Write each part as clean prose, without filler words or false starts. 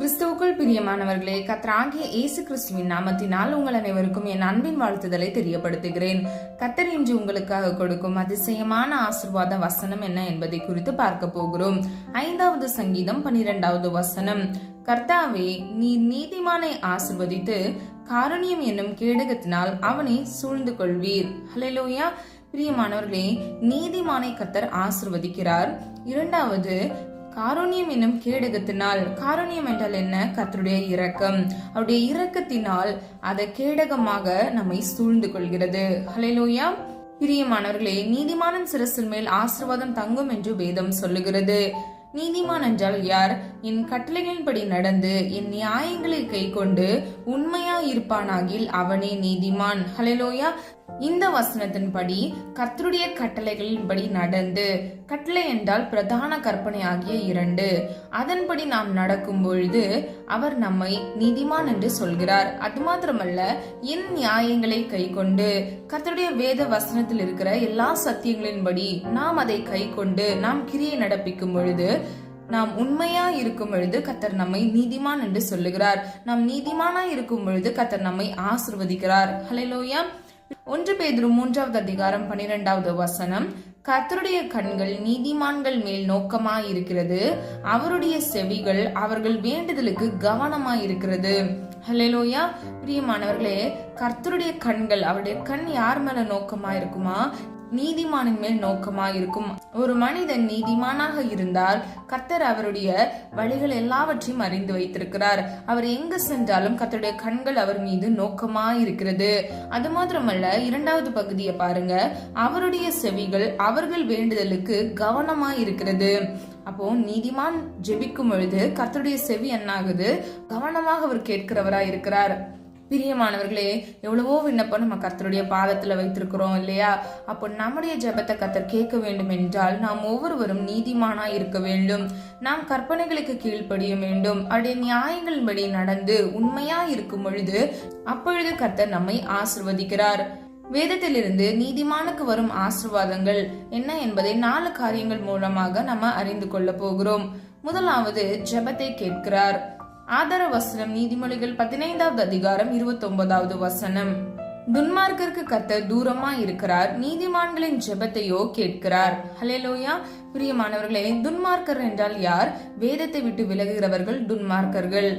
கிறிஸ்துவுக்குள் பிரியமானவர்களே, கர்த்தராகிய இயேசு கிறிஸ்துவின் நாமத்தினால் உங்கள் அனைவருக்கும் என் அன்பின் வாழ்த்துதலை தெரியப்படுத்துகிறேன். கர்த்தர் இன்று உங்களுக்காக கொடுக்கும் அதிசயமான ஆசீர்வாத வசனம் என்ன என்பதை குறித்து பார்க்க போகிறோம். 5வது சங்கீதம் 12வது வசனம். கர்த்தாவே, நீர் நீதிமானை ஆசீர்வதித்து காருண்யம் என்னும் கேடகத்தினால் அவனை சூழ்ந்து கொள்வீர். ஹல்லேலூயா. பிரியமானவர்களே, நீதிமானை கர்த்தர் ஆசீர்வதிக்கிறார். இரண்டாவது, காருண்யம் என்னும் கேடகத்தினால். காருண்யம் என்றால் என்ன? கர்த்தருடைய இரக்கம். அவருடைய இரக்கத்தினால் அதை கேடகமாக நம்மை சூழ்ந்து கொள்கிறது. ஹல்லேலூயா. பிரியமானவர்களே, நீதிமானின் சிரசின் மேல் ஆசீர்வாதம் தங்கும் என்று வேதம் சொல்லுகிறது. நீதிமான் என்றால் யார்? என் கட்டளைகளின்படி நடந்து என் நியாயங்களை கை கொண்டு உண்மையா இருப்பானாகில் அவனே நீதிமான். ஹல்லேலூயா. இந்த வசனத்தின்படி கர்த்தருடைய கட்டளைகளின்படி நடந்து, கட்டளை என்றால் பிரதான கற்பனை ஆகிய 2, அதன்படி நாம் நடக்கும் பொழுது அவர் நம்மை நீதிமான் என்று சொல்கிறார். அது மாத்திரமல்ல, என் நியாயங்களை கை கொண்டு, கர்த்தருடைய வேத வசனத்தில் இருக்கிற எல்லா சத்தியங்களின்படி நாம் அதை கை கொண்டு நாம் கிரியை நடப்பிக்கும் பொழுது, நாம் உண்மையா இருக்கும் பொழுது கர்த்தர் நம்மை நீதிமான் என்று சொல்லுகிறார். நாம் நீதிமானா இருக்கும் பொழுது கர்த்தர் நம்மை ஆசீர்வதிக்கிறார். ஹல்லேலூயா. 1 பேதுரு 3வது அதிகாரம் 12வது வசனம். கர்த்தருடைய கண்கள் நீதிமான்கள் மேல் நோக்கமாயிருக்கிறது, அவருடைய செவிகள் அவர்கள் வேண்டுதலுக்கு கவனமாயிருக்கிறது. ஹல்லேலூயா. பிரியமானவர்களே, கர்த்தருடைய கண்கள், அவருடைய கண் யார் மேல நோக்கமா இருக்குமா? நீதிமானின் மேல் நோக்கமா இருக்கும். ஒரு மனிதன் நீதிமானாக இருந்தால் கர்த்தர் அவருடைய வழிகள் எல்லாவற்றையும் அறிந்து வைத்திருக்கிறார். அவர் எங்கு சென்றாலும் கர்த்தருடைய கண்கள் அவர் மீது நோக்கமா இருக்கிறது. அது மாத்திரமல்ல, 2வது பகுதியை பாருங்க. அவருடைய செவிகள் அவர்கள் வேண்டுதலுக்கு கவனமா இருக்கிறது. அப்போ நீதிமான் ஜெபிக்கும் பொழுது கர்த்தருடைய செவி என்ன ஆகுது? கவனமாக அவர் கேட்கிறவரா இருக்கிறார். பிரியமானவர்களே, எவ்வளவோ விண்ணப்பம் நம்ம கர்த்தருடைய பாதத்துல வைத்திருக்கிறோம் இல்லையா? அப்போ நம்முடைய ஜெபத்தை கர்த்தர் கேட்க வேண்டும் என்றால் நாம் ஒவ்வொருவரும் நீதிமானா இருக்க வேண்டும். நாம் கற்பனைகளுக்கு கீழ்ப்படிய வேண்டும். அவருடைய நியாயங்களின்படி நடந்து உண்மையா இருக்கும் பொழுது அப்பொழுது கர்த்தர் நம்மை ஆசீர்வதிக்கிறார். வேதத்திலிருந்து நீதிமானுக்கு வரும் ஆசீர்வாதங்கள் என்ன என்பதை 4 காரியங்கள் மூலமாக நம்ம அறிந்து கொள்ள போகிறோம். முதலாவது, ஜெபத்தை கேட்கிறார். ஆதார வசனம் நீதிமொழிகள் 15வது அதிகாரம் 29வது வசனம். துன்மார்க்கருக்கு கர்த்தர் தூரமா இருக்கிறார், நீதிமான்களின் ஜெபத்தையோ கேட்கிறார். ஹல்லேலூயா. பிரியமானவர்களே, துன்மார்க்கர் என்றால் யார்? வேதத்தை விட்டு விலகுகிறவர்கள் துன்மார்க்கர்கள்.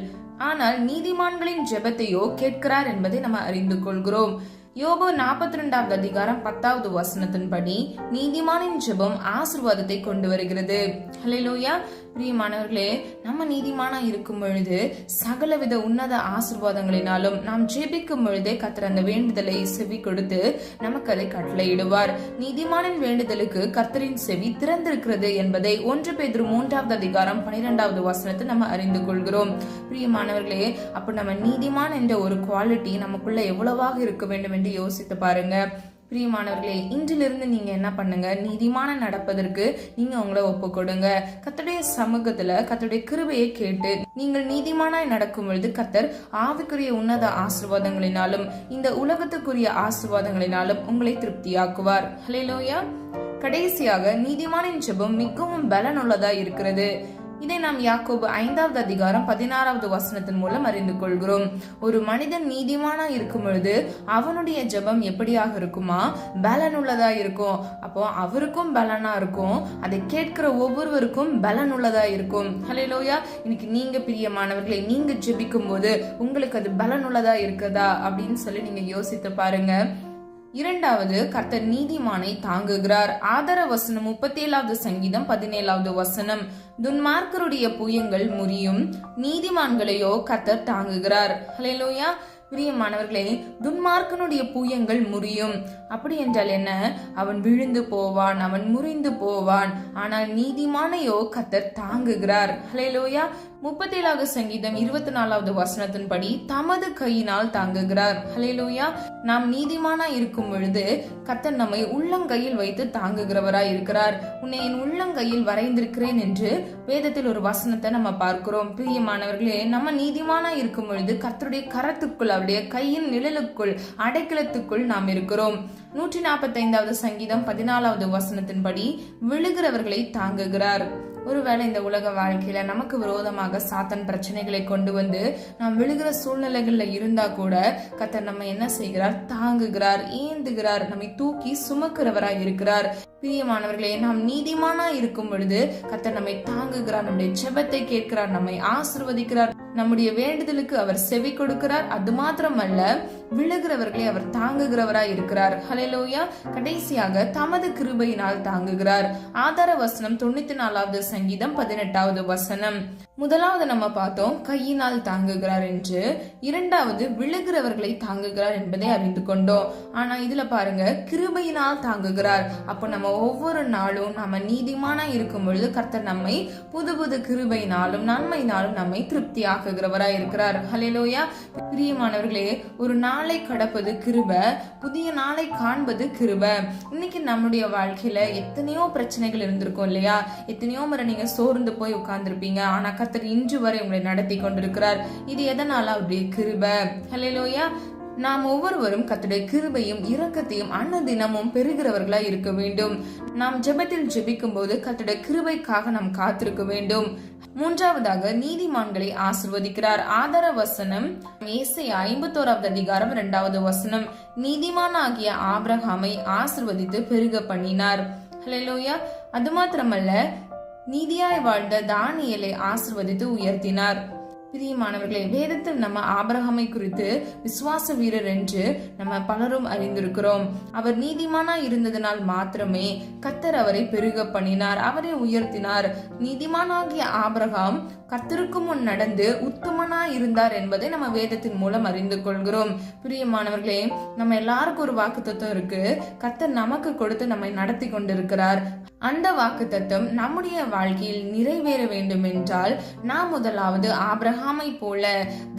ஆனால் நீதிமான்களின் ஜெபத்தையோ கேட்கிறார் என்பதை நம்ம அறிந்து கொள்கிறோம். யோபு 42வது அதிகாரம் 10வது வசனத்தின்படி நீதிமானின் ஜெபம் ஆசீர்வாதத்தை கொண்டு வருகிறது. ஹல்லேலூயா. பிரியமானவர்களே, நம்ம நீதிமானா இருக்கும் பொழுது சகலவித உன்னத ஆசீர்வாதங்களினாலும் நாம் ஜெபிக்கும் பொழுதே கர்த்தர் அந்த வேண்டுதலை செவி கொடுத்து நமக்கு அதை கட்டளையிடுவார். நீதிமானின் வேண்டுதலுக்கு கர்த்தரின் செவி திறந்திருக்கிறது என்பதை 1 பேதுரு 3வது அதிகாரம் 12வது வசனத்தை நம்ம அறிந்து கொள்கிறோம். பிரியமானவர்களே, அப்ப நம்ம நீதிமான் என்ற ஒரு குவாலிட்டி நமக்குள்ள எவ்வளவாக இருக்க வேண்டும் என்று யோசித்து பாருங்க. பிரியமானவர்களே, இன்றிலிருந்து நீங்க என்ன பண்ணுங்க? நீதிமான நடப்பதற்கு நீங்க உங்களை ஒப்பு கொடுங்க. கர்த்தருடைய சமூகத்துல கர்த்தருடைய கிருபையை கேட்டு நீங்கள் நீதிமானாய் நடக்கும் பொழுது கர்த்தர் ஆவிக்குரிய உன்னத ஆசீர்வாதங்களினாலும் இந்த உலகத்துக்குரிய ஆசீர்வாதங்களினாலும் உங்களை திருப்தியாக்குவார். ஹல்லேலூயா. கடைசியாக, நீதிமானின் ஜெபம் மிகவும் பலனுள்ளதா இருக்கிறது. இதை நாம் யாக்கோபு 5வது அதிகாரம் 16வது வசனத்தின் மூலம் அறிந்து கொள்கிறோம். ஒரு மனிதன் நீதிமானா இருக்கும் பொழுது அவனுடைய ஜெபம் எப்படியாக இருக்குமா? பலனுள்ளதா இருக்கும். அப்போ அவருக்கும் பலனா இருக்கும், அதை கேட்கிற ஒவ்வொருவருக்கும் பலனுள்ளதா இருக்கும். ஹல்லேலூயா. இன்னைக்கு நீங்க பிரியமானவர்களை, நீங்க ஜெபிக்கும் போது உங்களுக்கு அது பலனுள்ளதா இருக்குதா அப்படின்னு சொல்லி நீங்க யோசித்து பாருங்க. இரண்டாவது, கர்த்தர் நீதிமானை தாங்குகிறார். ஆதார வசனம் 37வது சங்கீதம் 17வது வசனம். துன்மார்க்கருடைய புயங்கள் முறியும், நீதிமான்களையோ கர்த்தர் தாங்குகிறார். ஹல்லேலூயா. பிரியமானவர்களே, துன்மார்க்கனுடைய புயங்கள் முறியும். அப்படி என்றால் என்ன? அவன் விழுந்து போவான், அவன் முறிந்து போவான். ஆனால் நீதிமானையோ கர்த்தர் தாங்குகிறார். ஹல்லேலூயா. 37வது சங்கீதம் 24வது வசனத்தின்படி தமது கையினால் தாங்குகிறார். ஹல்லேலூயா. நாம் நீதிமானா இருக்கும் பொழுது கர்த்தர் நம்மை உள்ளங்கையில் வைத்து தாங்குகிறவராய் இருக்கிறார். உன்னை என் உள்ளங்கையில் வரைந்திருக்கிறேன் என்று வேதத்தில் ஒரு வசனத்தை நம்ம பார்க்கிறோம். பிரியமானவர்களே, நம்ம நீதிமானா இருக்கும் பொழுது கர்த்தருடைய கரத்துக்குள், அவருடைய கையின் நிழலுக்குள், அடைக்கலத்துக்குள் நாம் இருக்கிறோம். 145வது சங்கீதம் 14வது வசனத்தின்படி விழுகிறவர்களை தாங்குகிறார். ஒருவேளை இந்த உலக வாழ்க்கையில நமக்கு விரோதமாக சாத்தான் பிரச்சனைகளை கொண்டு வந்து நாம் விழுகிற சூழ்நிலைகள்ல இருந்தா கூட கர்த்தர் நம்ம என்ன செய்கிறார்? தாங்குகிறார், ஏந்துகிறார், நம்மை தூக்கி சுமக்கிறவராய் இருக்கிறார். பிரியமானவர்களே, நாம் நீதிமானா இருக்கும் பொழுது கர்த்தர் நம்மை தாங்குகிறார், நம்முடைய ஜெபத்தை கேட்கிறார், நம்மை ஆசீர்வதிக்கிறார், நம்முடைய வேண்டுதலுக்கு அவர் செவி கொடுக்கிறார். அது மாத்திரமல்ல, விழுகிறவர்களை அவர் தாங்குகிறவராய் இருக்கிறார். ஹல்லேலூயா. கடைசியாக தமது கிருபையினால் தாங்குகிறார். ஆதார வசனம் 94வது சங்கீதம் 18வது வசனம். முதலாவது நம்ம பார்த்தோம் கையினால் தாங்குகிறார் என்று, இரண்டாவது விழுகிறவர்களை தாங்குகிறார் என்பதை அறிந்து கொண்டோம். ஆனா இதுல பாருங்க, கிருபையினால் தாங்குகிறார். அப்போ நம்ம ஒவ்வொரு நாளும் நம்ம நீதிமானா இருக்கும் பொழுது கர்த்தர் நம்மை புது புது கிருபையினாலும் நன்மையினாலும் நம்மை திருப்தியாக்குகிறவராய் இருக்கிறார். ஹல்லேலூயா. பிரியமானவர்களே, ஒரு நாளை கடப்பது கிருபை, புதிய நாளை காண்பது கிருபை. இன்னைக்கு நம்முடைய வாழ்க்கையில எத்தனையோ பிரச்சனைகள் இருந்திருக்கும் இல்லையா? எத்தனையோ முறை நீங்க சோர்ந்து போய் உட்கார்ந்துருப்பீங்க. ஆனா கர்த்தர் இன்று வரை உங்களை நடத்தி கொண்டிருக்கிறார். இது எதனால? அவருடைய கிருபை. ஹல்லேலூயா. நாம் ஒவ்வொருவரும் கர்த்தருடைய கிருபையும் இரக்கத்தையும் அன்னதினமும் பெறுகிறவர்களா இருக்க வேண்டும். நாம் ஜெபத்தில் ஜெபிக்கும் போது கர்த்தருடைய கிருபைக்காக நாம் காத்திருக்க வேண்டும். மூன்றாவதாக நீதிமான்களை ஆசிர்வதிக்கிறார். ஆதார வசனம் ஏசாயா 51வது அதிகாரம் 2வது வசனம். நீதிமானாகிய ஆபிரகாமை ஆசிர்வதித்து பெருக பண்ணினார். ஹல்லேலூயா. அது மாத்திரமல்ல, நீதியாய் வாழ்ந்த தானியேலை ஆசிர்வதித்து உயர்த்தினார். பிரியமானவர்களே, வேதத்தில் நம்ம ஆபிரகாமை குறித்து விசுவாச வீரர் என்று நம்ம பலரும் அறிந்திருக்கிறோம். அவர் நீதிமானா இருந்ததனால் மாத்திரமே கர்த்தர் அவரை பெருக பண்ணினார், அவரை உயர்த்தினார். நீதிமானாகிய ஆபிரகாம் கர்த்தருக்கு முன் நடந்து உத்தமனா இருந்தார் என்பதை நம்ம வேதத்தின் மூலம் அறிந்து கொள்கிறோம். பிரியமானவர்களே, நம்ம எல்லாருக்கும் ஒரு வாக்குத்தத்தம் இருக்கு. கர்த்தர் நமக்கு கொடுத்து நம்மை நடத்தி கொண்டிருக்கிறார். அந்த வாக்குத்தத்தம் நம்முடைய வாழ்க்கையில் நிறைவேற வேண்டும் என்றால் நாம் முதலாவது ஆபிரகாமை போல,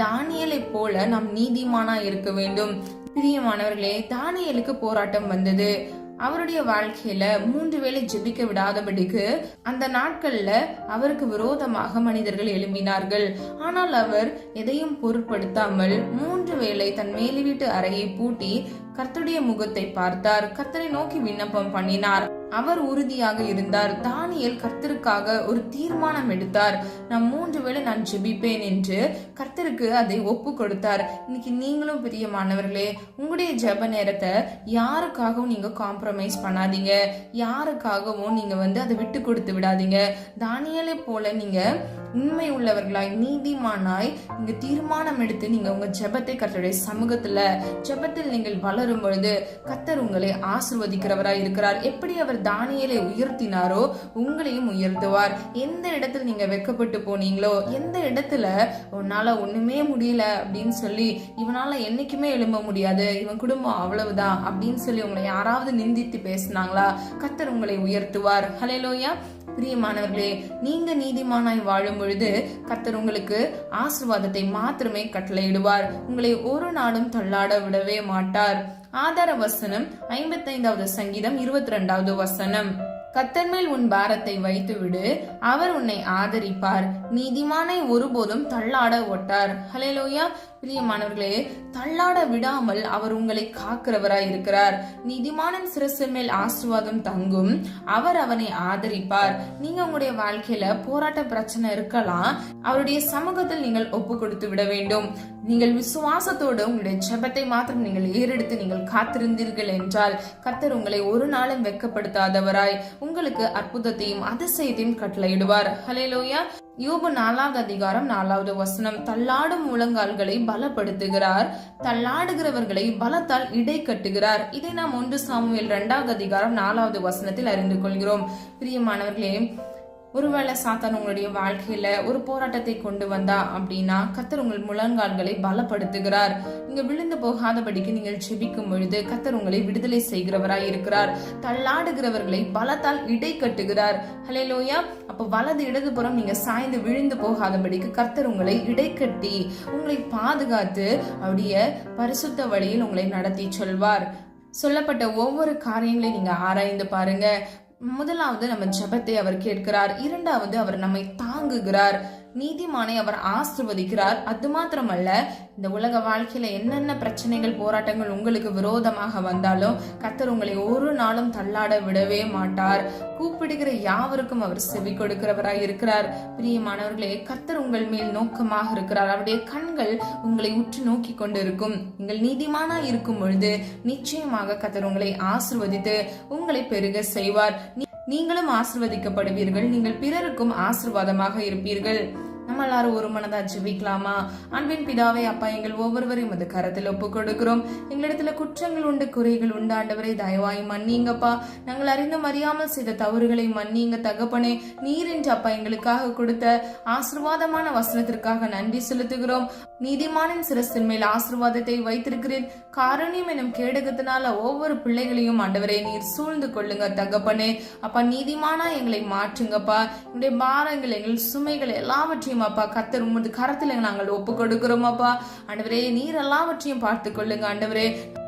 தானியேலை போல நாம் நீதிமானா இருக்க வேண்டும். பிரியமானவர்களே, தானியேலுக்கு போராட்டம் வந்தது. அவருடைய வாழ்க்கையில 3 வேளை ஜெபிக்க விடாதபடிக்கு அந்த நாட்கள்ல அவருக்கு விரோதமாக மனிதர்கள் எழும்பினார்கள். ஆனால் அவர் எதையும் பொருட்படுத்தாமல் 3 வேளை தன் மேல் வீட்டு அறையை பூட்டி கர்த்தருடைய முகத்தை பார்த்தார். கர்த்தரை நோக்கி விண்ணப்பம் பண்ணினார். அவர் உறுதியாக இருந்தார். தானியேல் கர்த்தருக்காக ஒரு தீர்மானம் எடுத்தார். நான் 3 வேளை நான் ஜெபிப்பேன் என்று கர்த்தருக்கு அதை ஒப்பு கொடுத்தார். இன்னைக்கு நீங்களும் பிரியமானவர்களே, உங்களுடைய ஜெப நேரத்தை யாருக்காகவும் நீங்க காம்ப்ரமைஸ் பண்ணாதீங்க. யாருக்காகவும் நீங்க அதை விட்டு கொடுத்து விடாதீங்க. தானியேலை போல நீங்க உண்மை உள்ளவர்களாய், நீதிமானாய் நீங்க தீர்மானம் எடுத்து நீங்க உங்க ஜெபத்தை கர்த்தருடைய சமூகத்துல ஜெபத்தில் நீங்கள் வளரும் பொழுது கர்த்தர் உங்களை ஆசீர்வதிக்கிறவராய் இருக்கிறார். எப்படி அவர் தானியேலை உயர்த்தினாரோ உங்களையும் உயர்த்துவார். எந்த இடத்துல நீங்க வெட்கப்பட்டு போனீங்களோ, எந்த இடத்துல உன்னால ஒண்ணுமே முடியல அப்படின்னு சொல்லி, இவனால என்னைக்குமே எழும்ப முடியாது, இவன் குடும்பம் அவ்வளவுதான் அப்படின்னு சொல்லி உங்களை யாராவது நிந்தித்து பேசினாங்களா, கர்த்தர் உங்களை உயர்த்துவார். ஹல்லேலூயா. பிரியமானவர்களே, நீங்க நீதிமானாய் வாழும் பொழுது கர்த்தர் உங்களுக்கு ஆசீர்வாதத்தை மாத்திரமே கட்டளையிடுவார். உங்களை ஒரு நாளும் தள்ளாட விடவே மாட்டார். ஆதார வசனம் 55வது சங்கீதம் 22வது வசனம். கர்த்தர் மேல் உன் பாரத்தை வைத்து விடு, அவர் உன்னை ஆதரிப்பார், நீதிமானை ஒருபோதும் தள்ளாட ஒட்டார். ஹல்லேலூயா. பிரியமானவர்களே, தள்ளாட விடாமல் அவர் உங்களை காக்கிறவராய் இருக்கிறார். நீதிமானின் சிரசின் மேல் ஆசீர்வாதம் தங்கும், அவர் அவனை ஆதரிப்பார். நீங்க உங்களுடைய வாழ்க்கையில போராட்ட பிரச்சனை இருக்கலாம், அவருடைய சமூகத்தில் நீங்கள் ஒப்பு கொடுத்து விட வேண்டும். நீங்கள் விசுவாசத்தோடு உங்களுடைய ஜெபத்தை மாத்திரம் நீங்கள் ஏறெடுத்து நீங்கள் காத்திருந்தீர்கள் என்றால் கர்த்தர் உங்களை ஒரு நாளும் வெட்கப்படுத்தாதவராய் உங்களுக்கு அற்புதத்தையும் அதிசயத்தையும் கட்டளையிடுவார். ஹல்லேலூயா. யோபு 4வது அதிகாரம் 4வது வசனம். தள்ளாடும் முழங்கால்களை பலப்படுத்துகிறார், தள்ளாடுகிறவர்களை பலத்தால் இடை கட்டுகிறார். இதை நாம் 1 சாமுவேல் 2வது அதிகாரம் 4வது வசனத்தில் அறிந்து கொள்கிறோம். பிரியமானவர்களே, ஒருவேளை சாத்தான் உங்களுடைய வாழ்க்கையில ஒரு போராட்டத்தை கொண்டு வந்தா அப்படின்னா கர்த்தர் உங்கள் முழங்கால்களை பலப்படுத்துகிறார். நீங்க விழுந்து போகாதபடிக்கு நீங்கள் செபிக்கும் பொழுது கர்த்தர் உங்களை விடுதலை செய்கிறவராய் இருக்கிறார். தள்ளாடுகிறவர்களை பலத்தால் இடை கட்டுகிறார். ஹல்லேலூயா. அப்ப வலது இடதுபுறம் நீங்க சாய்ந்து விழுந்து போகாதபடிக்கு கர்த்தர் உங்களை இடை கட்டி உங்களை பாதுகாத்து அவருடைய பரிசுத்த வழியில் உங்களை நடத்தி சொல்வார். சொல்லப்பட்ட ஒவ்வொரு காரியங்களையும் நீங்க ஆராய்ந்து பாருங்க. முதலாவது நம்ம ஜெபத்தை அவர் கேட்கிறார். இரண்டாவது அவர் நம்மை தாங்குகிறார். நீதிமானை அவர் ஆசீர்வதிக்கிறார். அது மாத்திரமல்ல, இந்த உலக வாழ்க்கையில என்னென்ன பிரச்சனைகள் போராட்டங்கள் உங்களுக்கு விரோதமாக வந்தாலும் கர்த்தர் உங்களை ஒரு நாளும் தள்ளாட விடவே மாட்டார். கூப்பிடுகிற யாவருக்கும் அவர் செவி கொடுக்கிறவராய் இருக்கிறார். பிரியமானவர்களே, கர்த்தர் உங்கள் மேல் நோக்கமாக இருக்கிறார். அவருடைய கண்கள் உங்களை உற்று நோக்கி கொண்டு இருக்கும். நீங்கள் நீதிமானா இருக்கும் பொழுது நிச்சயமாக கர்த்தர் உங்களை ஆசீர்வதித்து உங்களை பெருக செய்வார். நீங்களும் ஆசீர்வதிக்கப்படுவீர்கள். நீங்கள் பிறருக்கும் ஆசீர்வாதமாக இருப்பீர்கள். நம்ம எல்லாரும் ஒரு மனதா ஜெபிக்கலாமா? அன்பின் பிதாவே, அப்பா, எங்கள் ஒவ்வொருவரையும் அது கரத்தில் ஒப்பு கொடுக்கிறோம். எங்களிடத்துல குற்றங்கள் உண்டு, குறைகள் உண்டு. ஆண்டவரே, தயவாய் மன்னிங்கப்பா. நாங்கள் அறிந்தும் அறியாமல் செய்த தவறுகளை மன்னிங்க தகப்பனே. நீர் என்று அப்பா எங்களுக்காக கொடுத்த ஆசீர்வாதமான வசனத்திற்காக நன்றி செலுத்துகிறோம். நீதிமானின் சிரசின் மேல் ஆசீர்வாதத்தை வைத்திருக்கிறேன். காரணியம் எனும் கேடகத்தினால ஒவ்வொரு பிள்ளைகளையும் ஆண்டவரே நீர் சூழ்ந்து கொள்ளுங்க தகப்பனே. அப்பா, நீதிமானா எங்களை மாற்றுங்கப்பா. எங்களுடைய பாரங்கள், எங்கள் சுமைகள் எல்லாவற்றையும் அப்பா கர்த்தர் உமது கரத்துல நாங்கள் ஒப்பு கொடுக்கிறோம் அப்பா. ஆண்டவரே, நீர் எல்லாவற்றையும் பார்த்து கொள்ளுங்க ஆண்டவரே.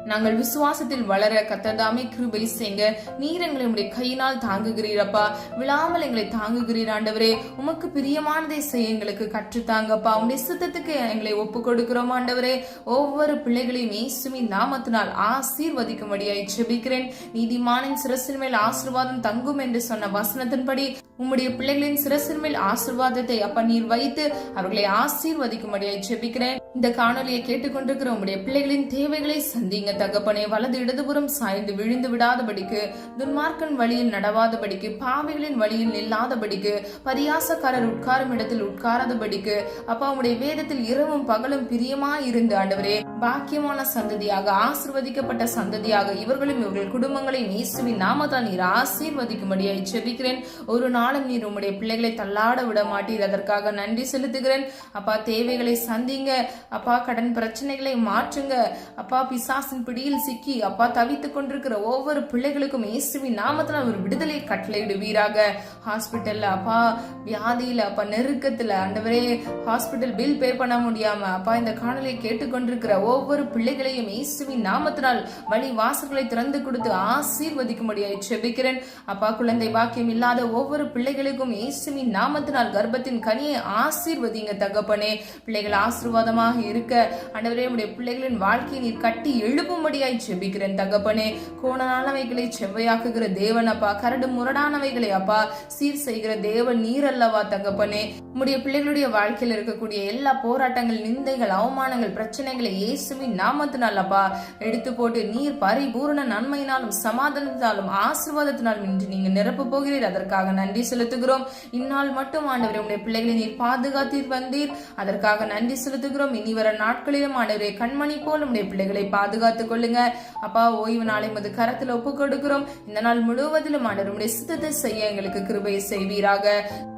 நாங்கள் விசுவாசத்தில் வளர கர்த்தர் தாமே கிருபை செய்யுங்க. நீர் எங்களை உம்முடைய கையினால் தாங்குகிறீரப்பா. விழாமல் எங்களை தாங்குகிறீர் ஆண்டவரே. உமக்கு பிரியமானதை செய்ய எங்களுக்கு கற்றுத்தாங்கப்பா. உம்முடைய சித்தத்துக்கு எங்களை ஒப்பு கொடுக்கிறோம் ஆண்டவரே. ஒவ்வொரு பிள்ளைகளையும் இயேசுவின் நாமத்தினால் ஆசீர்வதிக்கும்படியாய் ஜெபிக்கிறேன். நீதிமானின் சிரசின் மேல் ஆசீர்வாதம் தங்கும் என்று சொன்ன வசனத்தின்படி உம்முடைய பிள்ளைகளின் சிரசின் மேல் ஆசீர்வாதத்தை அப்பா நீர் வைத்து அவர்களை ஆசீர்வதிக்கும்படியாய் ஜெபிக்கிறேன். இந்த காணொலியை கேட்டுக்கொண்டிருக்கிற உம்முடைய பிள்ளைகளின் தேவைகளை சந்திங்க தகப்பனே. வலது இடதுபுறம் சாய்ந்து விழுந்து விடாதபடிக்கு, துன்மார்க்கன் வழியில் நடவாதபடிக்கு, பாவிகளின் வழியில் நில்லாதபடிக்கு, பரியாசக்காரர் உட்காரும் இடத்தில் உட்காராதபடிக்கு அப்பா உம்முடைய வேதத்தில் இரவும் பகலும் பிரியமாய் இருந்து ஆண்டவரே பாக்கியமான சந்ததியாக, ஆசீர்வதிக்கப்பட்ட சந்ததியாக இவர்களும் இவர்கள் குடும்பங்களையும் இயேசுவின் நாமத்தால் நீர் ஆசீர்வதிக்கும்படியாய் ஜெபிக்கிறேன். ஒரு நாளும் நீர் உம்முடைய பிள்ளைகளை தள்ளாட விட மாட்டீர். அதற்காக நன்றி செலுத்துகிறேன் அப்பா. தேவைகளை சந்திங்க அப்பா. கடன் பிரச்சனைகளை மாற்றுங்க அப்பா. பிசாசின் பிடியில் சிக்கி அப்பா தவித்துக் கொண்டிருக்கிற ஒவ்வொரு பிள்ளைகளுக்கும் இயேசுவின் நாமத்துல ஒரு விடுதலை கட்டளையிடுவீராக. ஹாஸ்பிட்டல்ல அப்பா வியாதியில அப்பா நெருக்கத்துல ஆண்டவரே ஹாஸ்பிட்டல் பில் பே பண்ண முடியாம அப்பா இந்த காணொலியை கேட்டுக்கொண்டிருக்கிற ஒவ்வொரு பிள்ளைகளையும் இயேசுவின் நாமத்தினால் வழி வாசல்களை திறந்து கொடுத்து ஆசீர்வதிக்கும்படியாய் ஜெபிக்கிறேன் அப்பா. குழந்தை பாக்கியம் இல்லாத ஒவ்வொரு பிள்ளைகளுக்கும் இயேசுவின் நாமத்தினால் கர்ப்பத்தின் கனியை ஆசீர்வதிங்க தகப்பனே. பிள்ளைகள் ஆசீர்வாதமாக இருக்க ஆண்டவரே உம்முடைய பிள்ளைகளின் வாழ்க்கையை நீர் கட்டி எழுப்பும்படியாய் ஜெபிக்கிறேன் தகப்பனே. கோணலானவைகளை செவ்வையாக்குகிற தேவன் அப்பா. கரடு முரடானவைகளை அப்பா சீர் செய்கிற தேவன் நீர் அல்லவா தகப்பனே. உம்முடைய பிள்ளைகளுடைய வாழ்க்கையில் இருக்கக்கூடிய எல்லா போராட்டங்கள், நிந்தைகள், அவமானங்கள், பிரச்சனைகளை இயேசுவின் நாமத்தினால் அப்பா எடுத்து போட்டு நீர் பரிபூரண நன்மையினாலும் சமாதானத்தினாலும் ஆசீர்வாதத்தினாலும் இன்று நீங்க நிரப்ப போகிறீர். அதற்காக நன்றி செலுத்துகிறோம். இந்நாள் மட்டும் ஆண்டவரே உம்முடைய பிள்ளைகளை நீர் பாதுகாத்தீர் வந்தீர். அதற்காக நன்றி செலுத்துகிறோம். இனி வர நாட்களிலும் ஆண்டவரே கண்மணி போல் உம்முடைய பிள்ளைகளை பாதுகாத்துக் கொள்ளுங்க அப்பா. ஓய்வு நாளை மது கரத்தில் ஒப்பு கொடுக்கிறோம். இந்த நாள் முழுவதிலும் ஆண்டவர் உம்முடைய சித்தத்தை செய்ய எங்களுக்கு கிருபையை செய்வீராக.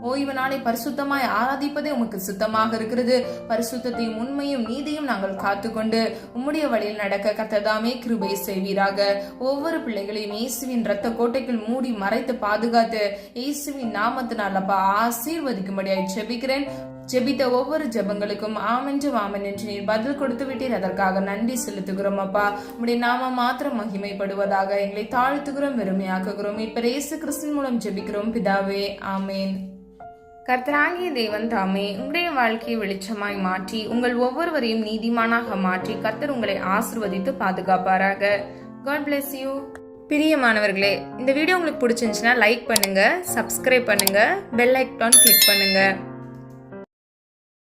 ஓய்வு நாளை பரிசுத்தமாய் ஆராதிப்பதே உமக்கு சுத்தமாக இருக்கிறது. பரிசுத்தத்தையும் உண்மையும் நீதியும் நாங்கள் காத்துக்கொண்டு உம்முடைய வழியில் நடக்க கர்த்ததாமே கிருபை செய்வீராக. ஒவ்வொரு பிள்ளைகளையும் இயேசுவின் இரத்த கோட்டைக்குள் மூடி மறைத்து பாதுகாத்து இயேசுவின் நாமத்தினால் அப்பா ஆசீர்வதிக்கும்படியாய் ஜெபிக்கிறேன். ஜெபித்த ஒவ்வொரு ஜெபங்களுக்கும் ஆமென்று ஆமென் என்று நீர் பதில் கொடுத்து விட்டீர். அதற்காக நன்றி செலுத்துகிறோம் அப்பா. உம்முடைய நாம மாத்திரம் மகிமைப்படுவதாக. எங்களை தாழ்த்துகிறோம், வெறுமையாக்குகிறோம். இப்ப இயேசு கிறிஸ்துவின் மூலம் ஜெபிக்கிறோம் பிதாவே, ஆமேன். கர்த்தராகிய தேவன் தாமே உங்களுடைய வாழ்க்கையை வெளிச்சமாய் மாற்றி உங்கள் ஒவ்வொருவரையும் நீதிமானாக மாற்றி கர்த்தர் உங்களை ஆசீர்வதித்து பாதுகாப்பாராக. God bless you. பிரியமானவர்களே, இந்த வீடியோ உங்களுக்கு பிடிச்சிருந்துச்சுன்னா லைக் பண்ணுங்க, சப்ஸ்கிரைப் பண்ணுங்க, பெல் ஐகான் கிளிக் பண்ணுங்க.